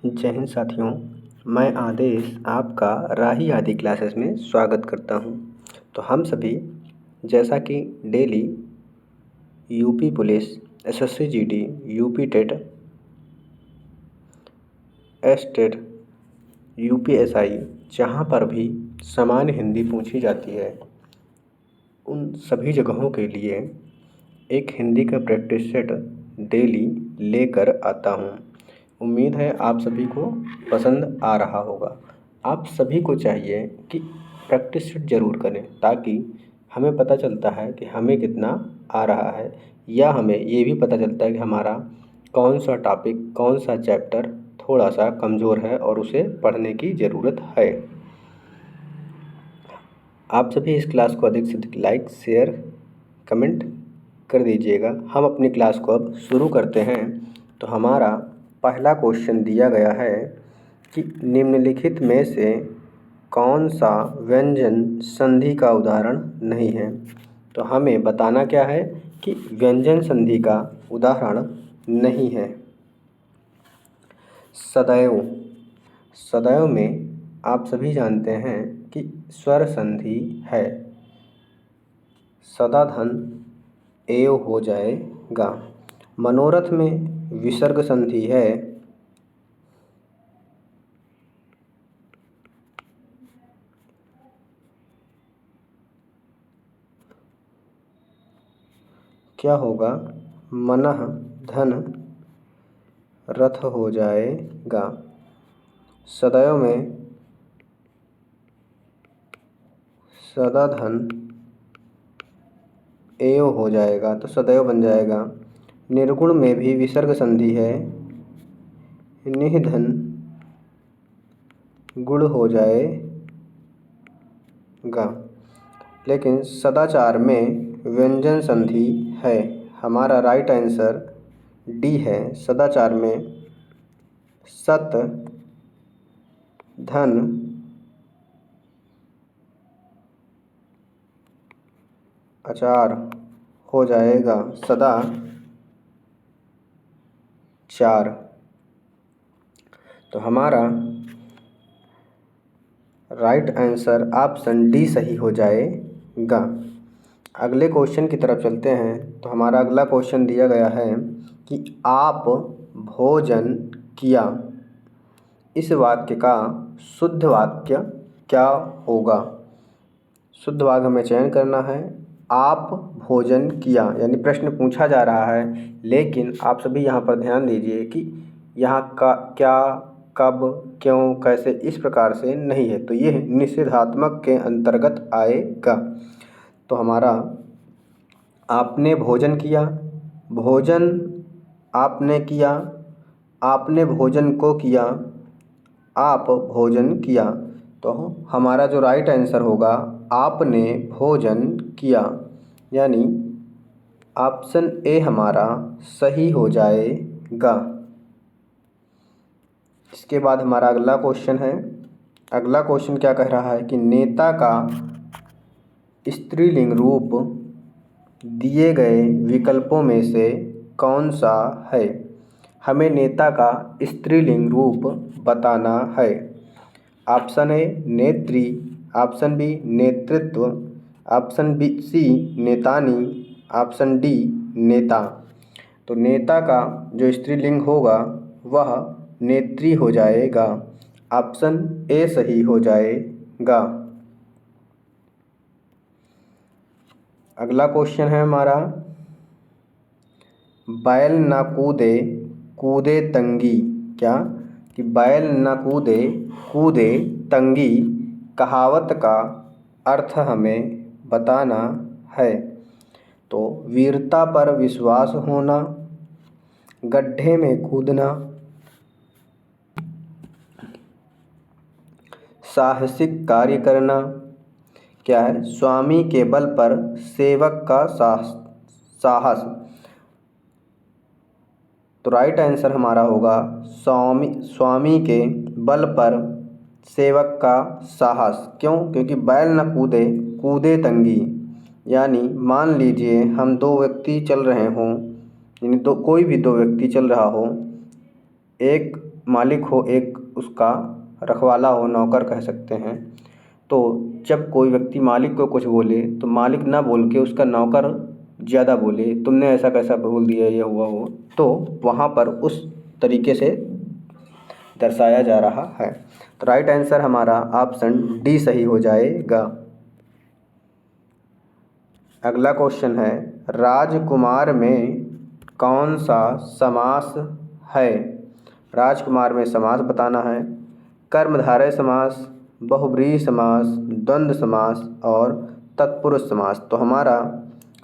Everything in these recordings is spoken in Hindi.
जय हिंद साथियों। मैं आदेश आपका राही आदि क्लासेस में स्वागत करता हूं। तो हम सभी जैसा कि daily UP police, SSC GD, UP TET, S TET, UPSI जहां पर भी सामान्य हिंदी पूछी जाती है उन सभी जगहों के लिए एक हिंदी का प्रैक्टिस सेट डेली लेकर आता हूं। उम्मीद है आप सभी को पसंद आ रहा होगा। आप सभी को चाहिए कि प्रैक्टिस सेट ज़रूर करें ताकि हमें पता चलता है कि हमें कितना आ रहा है, या हमें ये भी पता चलता है कि हमारा कौन सा टॉपिक, कौन सा चैप्टर थोड़ा सा कमज़ोर है और उसे पढ़ने की ज़रूरत है। आप सभी इस क्लास को अधिक से अधिक लाइक, शेयर, कमेंट कर दीजिएगा। हम अपनी क्लास को अब शुरू करते हैं। तो हमारा पहला क्वेश्चन दिया गया है कि निम्नलिखित में से कौन सा व्यंजन संधि का उदाहरण नहीं है। तो हमें बताना क्या है कि व्यंजन संधि का उदाहरण नहीं है। सदैव, सदैव में आप सभी जानते हैं कि स्वर संधि है। सदा धन एव हो जाएगा। मनोरथ में विसर्ग संधि है। क्या होगा? मनः धन रथ हो जाएगा। सदैव में सदा धन एव हो जाएगा तो सदैव बन जाएगा। निर्गुण में भी विसर्ग संधि है। निधन गुण हो जाएगा। लेकिन सदाचार में व्यंजन संधि है। हमारा राइट आंसर डी है। सदाचार में सत धन अचार हो जाएगा। सदा चार। तो हमारा राइट आंसर ऑप्शन डी सही हो जाएगा। अगले क्वेश्चन की तरफ चलते हैं। तो हमारा अगला क्वेश्चन दिया गया है कि आप भोजन किया। इस वाक्य का शुद्ध वाक्य क्या होगा? शुद्ध वाक्य हमें चयन करना है। आप भोजन किया यानी प्रश्न पूछा जा रहा है, लेकिन आप सभी यहाँ पर ध्यान दीजिए कि यहाँ का क्या, कब, क्यों, कैसे इस प्रकार से नहीं है। तो ये निषेधात्मक के अंतर्गत आएगा। तो हमारा आपने भोजन किया, भोजन आपने किया, आपने भोजन को किया, आप भोजन किया। तो हमारा जो राइट आंसर होगा आपने भोजन किया, यानी ऑप्शन ए हमारा सही हो जाएगा। इसके बाद हमारा अगला क्वेश्चन है। अगला क्वेश्चन क्या कह रहा है कि नेता का स्त्रीलिंग रूप दिए गए विकल्पों में से कौन सा है? हमें नेता का स्त्रीलिंग रूप बताना है। ऑप्शन ए नेत्री, ऑप्शन बी नेतृत्व, ऑप्शन बी सी नेतानी, ऑप्शन डी नेता। तो नेता का जो स्त्रीलिंग होगा वह नेत्री हो जाएगा। ऑप्शन ए सही हो जाएगा। अगला क्वेश्चन है हमारा, बैल न कूदे कूदे तंगी। क्या कि बैल न कूदे कूदे तंगी कहावत का अर्थ हमें बताना है। तो वीरता पर विश्वास होना, गड्ढे में कूदना, साहसिक कार्य करना, क्या है? स्वामी के बल पर सेवक का साहस। तो राइट आंसर हमारा होगा स्वामी के बल पर सेवक का साहस। क्यों? क्योंकि बैल न कूदे कूदे तंगी, यानी मान लीजिए हम दो व्यक्ति चल रहे हों, यानी कोई भी दो व्यक्ति चल रहा हो, एक मालिक हो, एक उसका रखवाला हो, नौकर कह सकते हैं। तो जब कोई व्यक्ति मालिक को कुछ बोले तो मालिक ना बोल के उसका नौकर ज़्यादा बोले, तुमने ऐसा कैसा बोल दिया, ये हुआ वो, तो वहाँ पर उस तरीके से दर्शाया जा रहा है। तो राइट आंसर हमारा ऑप्शन डी सही हो जाएगा। अगला क्वेश्चन है, राजकुमार में कौन सा समास है? राजकुमार में समास बताना है। कर्मधारय समास, बहुब्रीहि समास, द्वंद्व समास और तत्पुरुष समास। तो हमारा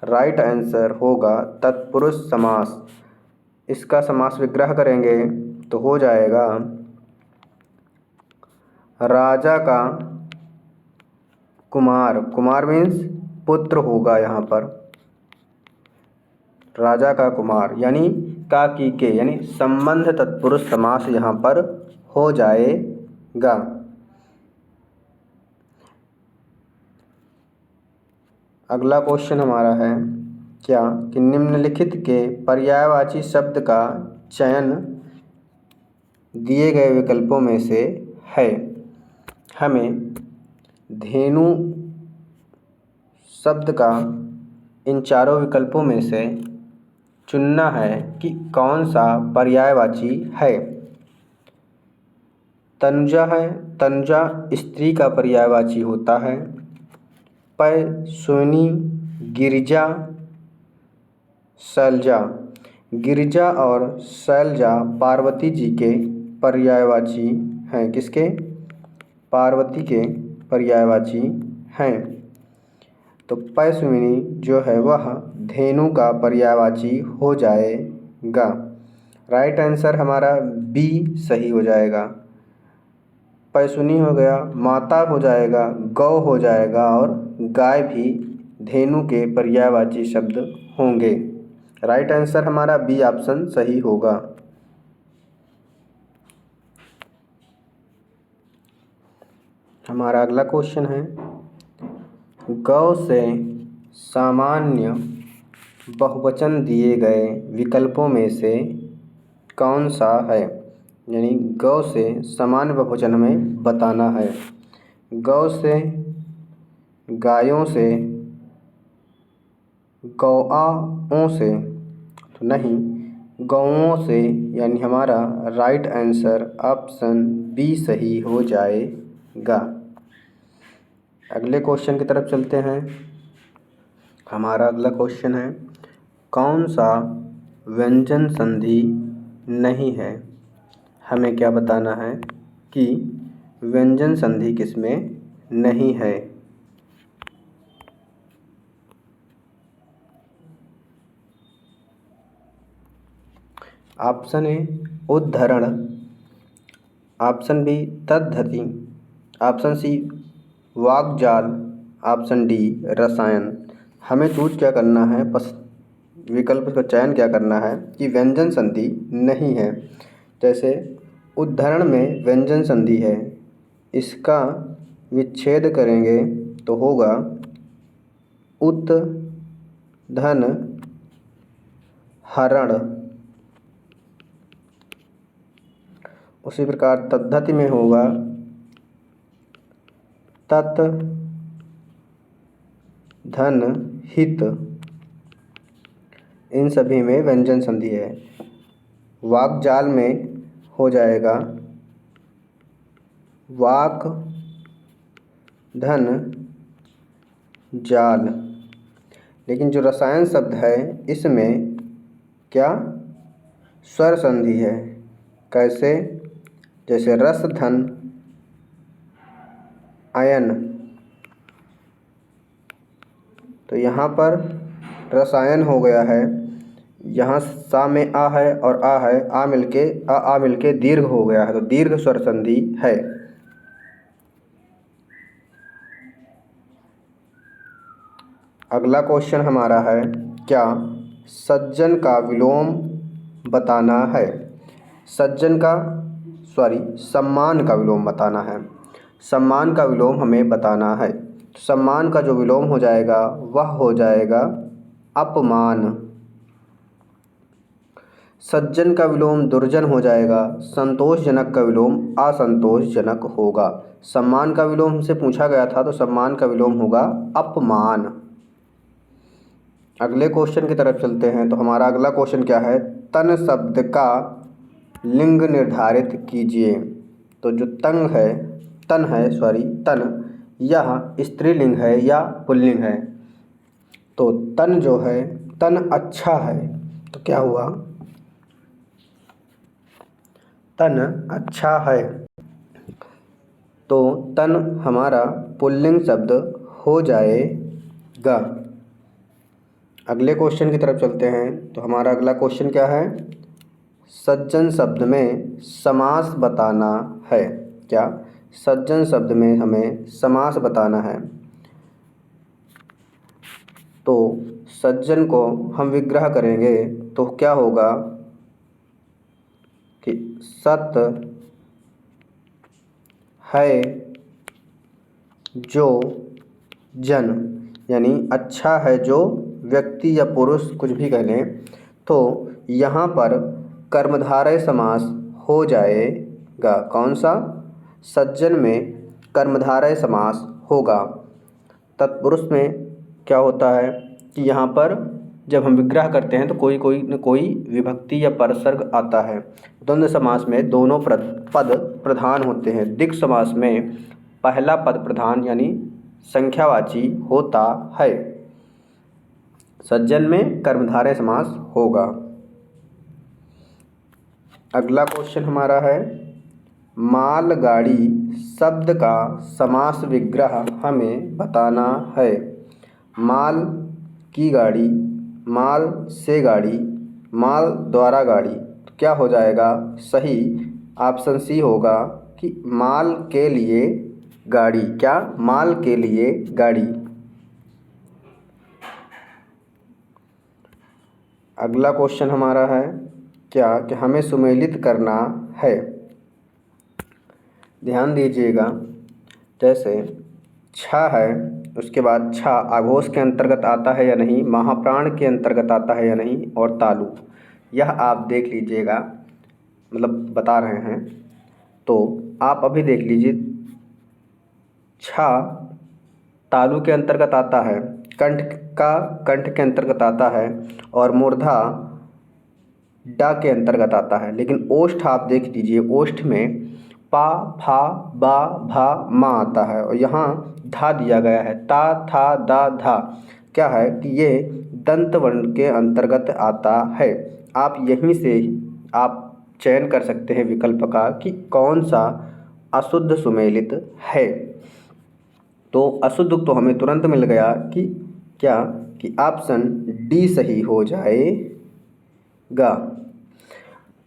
राइट आंसर होगा तत्पुरुष समास। इसका समास विग्रह करेंगे तो हो जाएगा राजा का कुमार, कुमार मीन्स पुत्र होगा यहाँ पर, राजा का कुमार यानी का की के यानी संबंध तत्पुरुष समास यहाँ पर हो जाएगा। अगला क्वेश्चन हमारा है क्या कि निम्नलिखित के पर्यायवाची शब्द का चयन दिए गए विकल्पों में से है। हमें धेनु शब्द का इन चारों विकल्पों में से चुनना है कि कौन सा पर्यायवाची है। तनुजा है, तनुजा स्त्री का पर्यायवाची होता है। पैसुनी, गिरिजा, शैलजा, गिरिजा और शैलजा पार्वती जी के पर्यायवाची हैं। किसके? पार्वती के पर्यायवाची हैं। तो पैसुनी जो है वह धेनु का पर्यायवाची हो जाएगा। राइट आंसर हमारा बी सही हो जाएगा। पैसुनी हो गया, माता हो जाएगा, गौ हो जाएगा और गाय भी धेनु के पर्यायवाची शब्द होंगे। राइट आंसर हमारा बी ऑप्शन सही होगा। हमारा अगला क्वेश्चन है, गौ से सामान्य बहुवचन दिए गए विकल्पों में से कौन सा है? यानी गौ से सामान्य बहुवचन में बताना है। गौ से, गायों से, गौआओं से तो नहीं, गौओं से, यानी हमारा राइट आंसर ऑप्शन बी सही हो जाएगा। अगले क्वेश्चन की तरफ चलते हैं। हमारा अगला क्वेश्चन है, कौन सा व्यंजन संधि नहीं है? हमें क्या बताना है कि व्यंजन संधि किसमें नहीं है। ऑप्शन ए उद्धरण, ऑप्शन बी तद्धति, ऑप्शन सी वाक्जाल, ऑप्शन डी रसायन। हमें चूज क्या करना है, विकल्प का चयन क्या करना है कि व्यंजन संधि नहीं है। जैसे उद्धरण में व्यंजन संधि है, इसका विच्छेद करेंगे तो होगा उत धन हरण। उसी प्रकार तद्धति में होगा तत् धन हित। इन सभी में व्यंजन संधि है। वाक्जाल में हो जाएगा वाक धन जाल। लेकिन जो रसायन शब्द है इसमें क्या स्वर संधि है। कैसे? जैसे रस धन आयन, तो यहाँ पर रसायन हो गया है। यहाँ सा में आ है और आ है, आ मिलके दीर्घ हो गया है, तो दीर्घ स्वर संधि है। अगला क्वेश्चन हमारा है, क्या सज्जन का विलोम बताना है? सम्मान का विलोम बताना है। सम्मान का विलोम हमें बताना है। सम्मान का जो विलोम हो जाएगा वह हो जाएगा अपमान। सज्जन का विलोम दुर्जन हो जाएगा। संतोषजनक का विलोम असंतोषजनक होगा। सम्मान का विलोम हमसे पूछा गया था, तो सम्मान का विलोम होगा अपमान। अगले क्वेश्चन की तरफ चलते हैं। तो हमारा अगला क्वेश्चन क्या है, तन शब्द का लिंग निर्धारित कीजिए। तो जो तन यह स्त्रीलिंग है या पुल्लिंग है। तो तन जो है, तन अच्छा है, तो क्या हुआ, तन अच्छा है, तो तन हमारा पुल्लिंग शब्द हो जाएगा। अगले क्वेश्चन की तरफ चलते हैं। तो हमारा अगला क्वेश्चन क्या है, सज्जन शब्द में समास बताना है। क्या, सज्जन शब्द में हमें समास बताना है। तो सज्जन को हम विग्रह करेंगे तो क्या होगा कि सत है जो जन, यानी अच्छा है जो व्यक्ति या पुरुष कुछ भी कह लें, तो यहाँ पर कर्मधारय समास हो जाएगा। कौन सा, सज्जन में कर्मधारय समास होगा। तत्पुरुष में क्या होता है कि यहाँ पर जब हम विग्रह करते हैं तो कोई न कोई विभक्ति या परसर्ग आता है। द्वंद्व समास में दोनों पद प्रधान होते हैं। द्विग समास में पहला पद प्रधान यानी संख्यावाची होता है। सज्जन में कर्मधारय समास होगा। अगला क्वेश्चन हमारा है, मालगाड़ी शब्द का समास विग्रह हमें बताना है। माल की गाड़ी, माल से गाड़ी, माल द्वारा गाड़ी, तो क्या हो जाएगा, सही ऑप्शन सी होगा कि माल के लिए गाड़ी। क्या, माल के लिए गाड़ी। अगला क्वेश्चन हमारा है क्या, कि हमें सुमेलित करना है। ध्यान दीजिएगा, जैसे छ है, उसके बाद छ आघोष के अंतर्गत आता है या नहीं, महाप्राण के अंतर्गत आता है या नहीं, और तालु, यह आप देख लीजिएगा, मतलब बता रहे हैं। तो आप अभी देख लीजिए, छ तालु के अंतर्गत आता है, कंठ के अंतर्गत आता है, और मूर्धा डा के अंतर्गत आता है। लेकिन ओष्ठ आप देख लीजिए, ओष्ठ में पा फा बा भा मा आता है, और यहाँ धा दिया गया है, ता था दा धा। क्या है कि ये दंत वर्ण के अंतर्गत आता है। आप यहीं से आप चयन कर सकते हैं विकल्प का कि कौन सा अशुद्ध सुमेलित है। तो अशुद्ध तो हमें तुरंत मिल गया कि क्या, कि ऑप्शन डी सही हो जाएगा।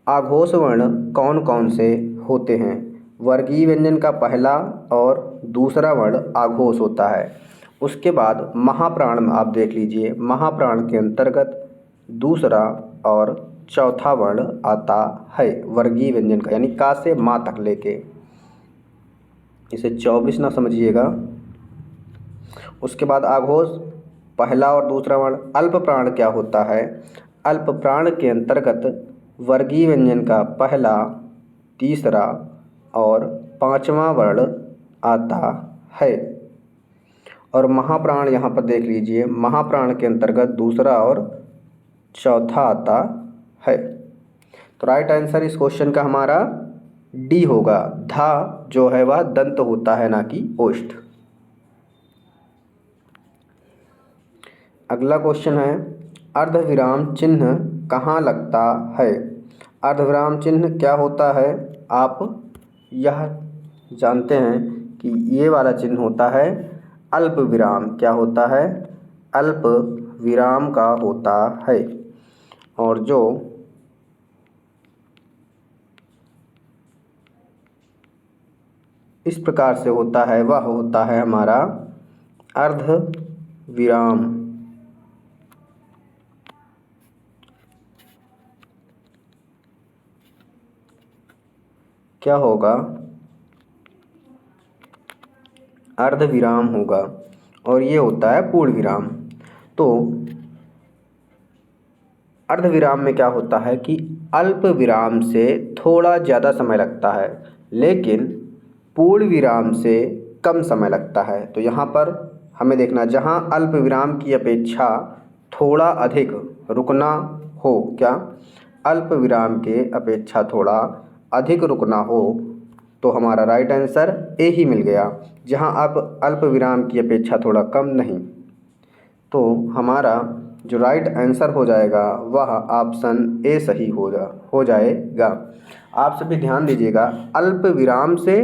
आघोष वर्ण कौन कौन से होते हैं, वर्गीय व्यंजन का पहला और दूसरा वर्ण आघोष होता है। उसके बाद महाप्राण में आप देख लीजिए, महाप्राण के अंतर्गत दूसरा और चौथा वर्ण आता है वर्गीय व्यंजन का, यानी का से माँ तक लेके, इसे 24 ना समझिएगा। उसके बाद आघोष पहला और दूसरा वर्ण। अल्प प्राण क्या होता है, अल्प प्राण के अंतर्गत वर्गीय व्यंजन का पहला, तीसरा और पांचवा वर्ण आता है। और महाप्राण यहाँ पर देख लीजिए, महाप्राण के अंतर्गत दूसरा और चौथा आता है। तो राइट आंसर इस क्वेश्चन का हमारा डी होगा। धा जो है वह दंत होता है, ना कि ओष्ठ। अगला क्वेश्चन है, अर्धविराम चिन्ह कहाँ लगता है। अर्धविराम चिन्ह क्या होता है, आप यह जानते हैं कि ये वाला चिन्ह होता है अल्प विराम। क्या होता है, अल्प विराम का होता है। और जो इस प्रकार से होता है वह होता है हमारा अर्ध विराम। क्या होगा, अर्ध विराम होगा, और ये होता है पूर्ण विराम। तो अर्ध विराम में क्या होता है कि अल्प विराम से थोड़ा ज़्यादा समय लगता है, लेकिन पूर्ण विराम से कम समय लगता है। तो यहाँ पर हमें देखना, जहाँ अल्प विराम की अपेक्षा थोड़ा अधिक रुकना हो, क्या अल्प विराम के अपेक्षा थोड़ा अधिक रुकना हो, तो हमारा राइट आंसर ए ही मिल गया। जहाँ आप अल्प विराम की अपेक्षा थोड़ा कम नहीं, तो हमारा जो राइट आंसर हो जाएगा वह ऑप्शन ए सही हो जाएगा। आप सभी ध्यान दीजिएगा, अल्प विराम से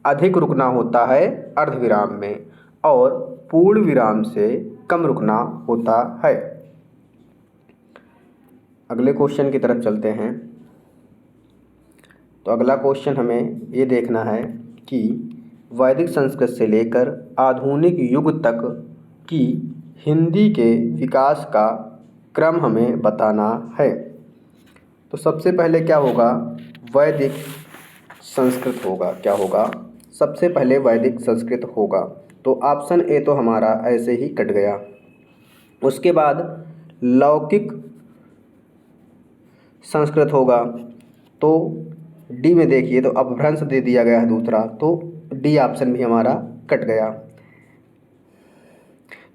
अधिक रुकना होता है अर्ध विराम में, और पूर्ण विराम से कम रुकना होता है। अगले क्वेश्चन की तरफ चलते हैं। तो अगला क्वेश्चन हमें ये देखना है कि वैदिक संस्कृत से लेकर आधुनिक युग तक की हिंदी के विकास का क्रम हमें बताना है। तो सबसे पहले क्या होगा, वैदिक संस्कृत होगा। क्या होगा, सबसे पहले वैदिक संस्कृत होगा। तो ऑप्शन ए तो हमारा ऐसे ही कट गया। उसके बाद लौकिक संस्कृत होगा। तो डी में देखिए तो अपभ्रंश दे दिया गया है दूसरा, तो डी ऑप्शन भी हमारा कट गया।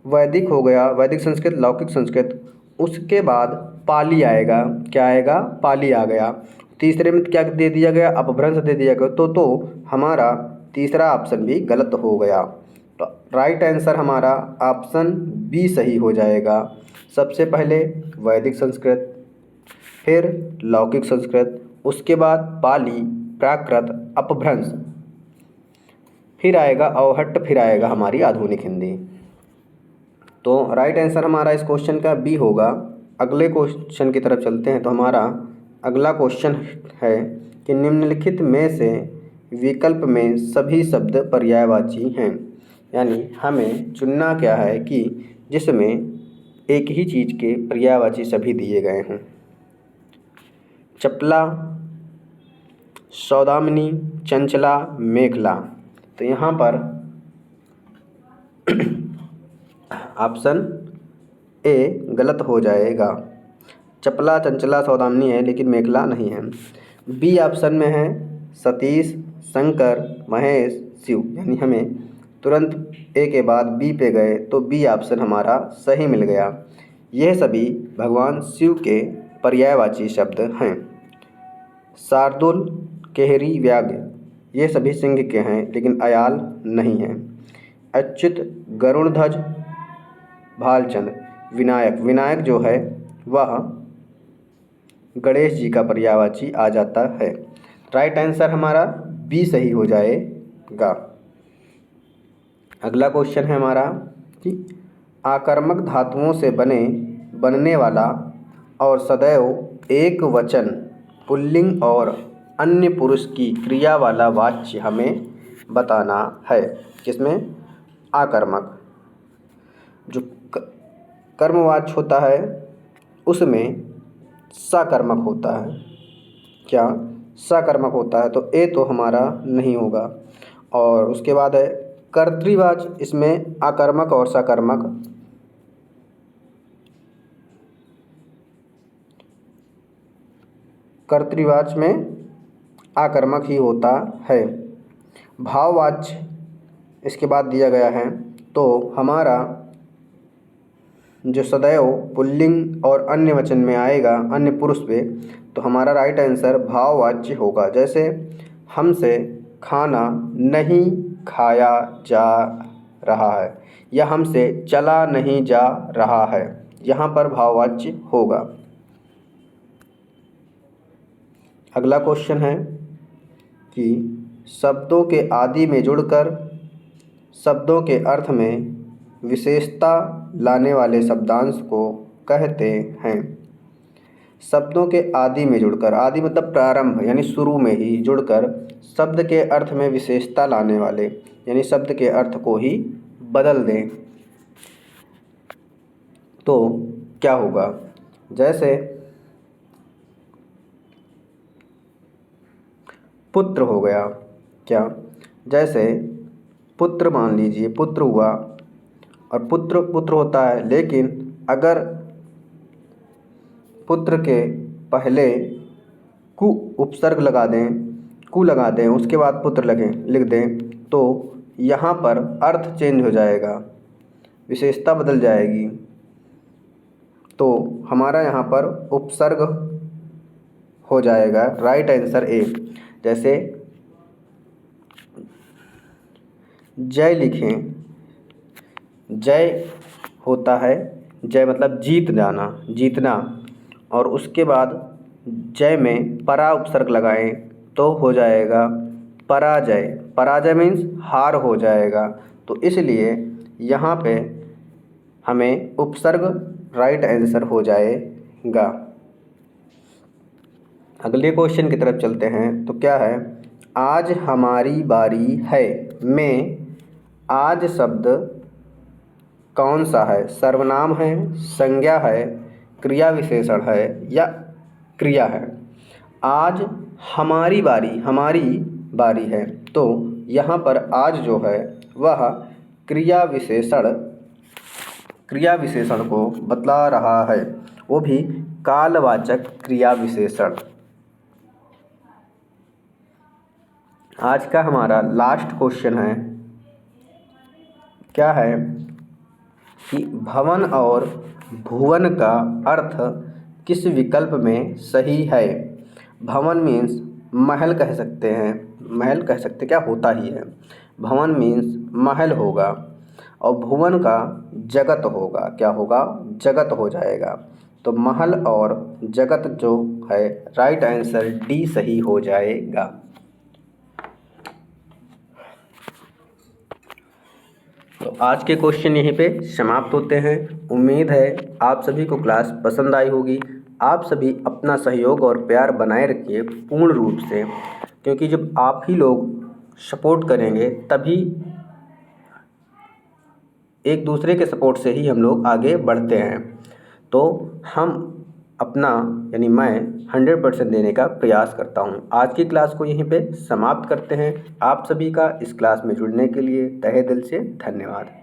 वैदिक हो गया, वैदिक संस्कृत, लौकिक संस्कृत। उसके बाद पाली आएगा। क्या आएगा, पाली आ गया। तीसरे में क्या दे दिया गया, अपभ्रंश दे दिया गया। तो हमारा तीसरा ऑप्शन भी गलत हो गया। तो राइट आंसर हमारा ऑप्शन बी सही हो जाएगा। सबसे पहले वैदिक संस्कृत, फिर लौकिक संस्कृत, उसके बाद पाली, प्राकृत, अपभ्रंश, फिर आएगा अवहट्ट, फिर आएगा हमारी आधुनिक हिंदी। तो राइट आंसर हमारा इस क्वेश्चन का बी होगा। अगले क्वेश्चन की तरफ चलते हैं। तो हमारा अगला क्वेश्चन है कि निम्नलिखित में से विकल्प में सभी शब्द पर्यायवाची हैं। यानी हमें चुनना क्या है कि जिसमें एक ही चीज़ के पर्यायवाची सभी दिए गए हों। चपला, सौदामिनी, चंचला, मेखला। तो यहाँ पर ऑप्शन ए गलत हो जाएगा। चपला, चंचला, सौदामिनी है, लेकिन मेखला नहीं है। बी ऑप्शन में है सतीश, शंकर, महेश, शिव। यानी हमें तुरंत ए के बाद बी पे गए तो बी ऑप्शन हमारा सही मिल गया। यह सभी भगवान शिव के पर्यायवाची शब्द हैं। शार्दुल, केहरी, व्याघ्र, ये सभी सिंह के हैं, लेकिन अयाल नहीं हैं। अच्युत, गरुड़ध्वज, भालचंद्र, विनायक। विनायक जो है वह गणेश जी का पर्यायवाची आ जाता है। राइट आंसर हमारा बी सही हो जाएगा। अगला क्वेश्चन है हमारा कि आकर्मक धातुओं से बनने वाला और सदैव एक वचन पुल्लिंग और अन्य पुरुष की क्रिया वाला वाच्य हमें बताना है। किसमें, आकर्मक। जो कर्मवाच्य होता है उसमें सकर्मक होता है। क्या, सकर्मक होता है। तो ए तो हमारा नहीं होगा। और उसके बाद है कर्तृवाच्य, इसमें आकर्मक और सकर्मक। कर्तृवाच्य में आकर्मक ही होता है। भाववाच्य इसके बाद दिया गया है। तो हमारा जो सदैव पुल्लिंग और अन्य वचन में आएगा, अन्य पुरुष पे, तो हमारा राइट आंसर भाववाच्य होगा। जैसे हमसे खाना नहीं खाया जा रहा है या हमसे चला नहीं जा रहा है, यहाँ पर भाववाच्य होगा। अगला क्वेश्चन है कि शब्दों के आदि में जुड़कर शब्दों के अर्थ में विशेषता लाने वाले शब्दांश को कहते हैं। शब्दों के आदि में जुड़कर, आदि मतलब प्रारंभ यानी शुरू में ही जुड़कर शब्द के अर्थ में विशेषता लाने वाले, यानी शब्द के अर्थ को ही बदल दें, तो क्या होगा। जैसे पुत्र हो गया। क्या, जैसे पुत्र मान लीजिए, पुत्र हुआ और पुत्र पुत्र होता है, लेकिन अगर पुत्र के पहले कु उपसर्ग लगा दें, कु लगा दें, उसके बाद पुत्र लिख दें तो यहाँ पर अर्थ चेंज हो जाएगा, विशेषता बदल जाएगी। तो हमारा यहाँ पर उपसर्ग हो जाएगा राइट आंसर ए। जैसे जय लिखें, जय होता है, जय मतलब जीत जाना, जीतना, और उसके बाद जय में परा उपसर्ग लगाएं तो हो जाएगा पराजय। पराजय मीन्स हार हो जाएगा। तो इसलिए यहाँ पे हमें उपसर्ग राइट आंसर हो जाएगा। अगले क्वेश्चन की तरफ चलते हैं। तो क्या है, आज हमारी बारी है में आज शब्द कौन सा है? सर्वनाम है, संज्ञा है, क्रिया विशेषण है या क्रिया है? आज हमारी बारी है तो यहाँ पर आज जो है वह क्रिया विशेषण को बतला रहा है, वो भी कालवाचक क्रिया विशेषण। आज का हमारा लास्ट क्वेश्चन है, क्या है कि भवन और भुवन का अर्थ किस विकल्प में सही है? भवन मीन्स महल कह सकते हैं, क्या होता ही है। भवन मीन्स महल होगा और भुवन का जगत होगा, क्या होगा? जगत हो जाएगा। तो महल और जगत जो है राइट आंसर डी सही हो जाएगा। तो आज के क्वेश्चन यहीं पे समाप्त होते हैं। उम्मीद है आप सभी को क्लास पसंद आई होगी। आप सभी अपना सहयोग और प्यार बनाए रखिए पूर्ण रूप से, क्योंकि जब आप ही लोग सपोर्ट करेंगे तभी एक दूसरे के सपोर्ट से ही हम लोग आगे बढ़ते हैं। तो हम अपना यानी मैं 100% देने का प्रयास करता हूँ। आज की क्लास को यहीं पे समाप्त करते हैं। आप सभी का इस क्लास में जुड़ने के लिए तहे दिल से धन्यवाद।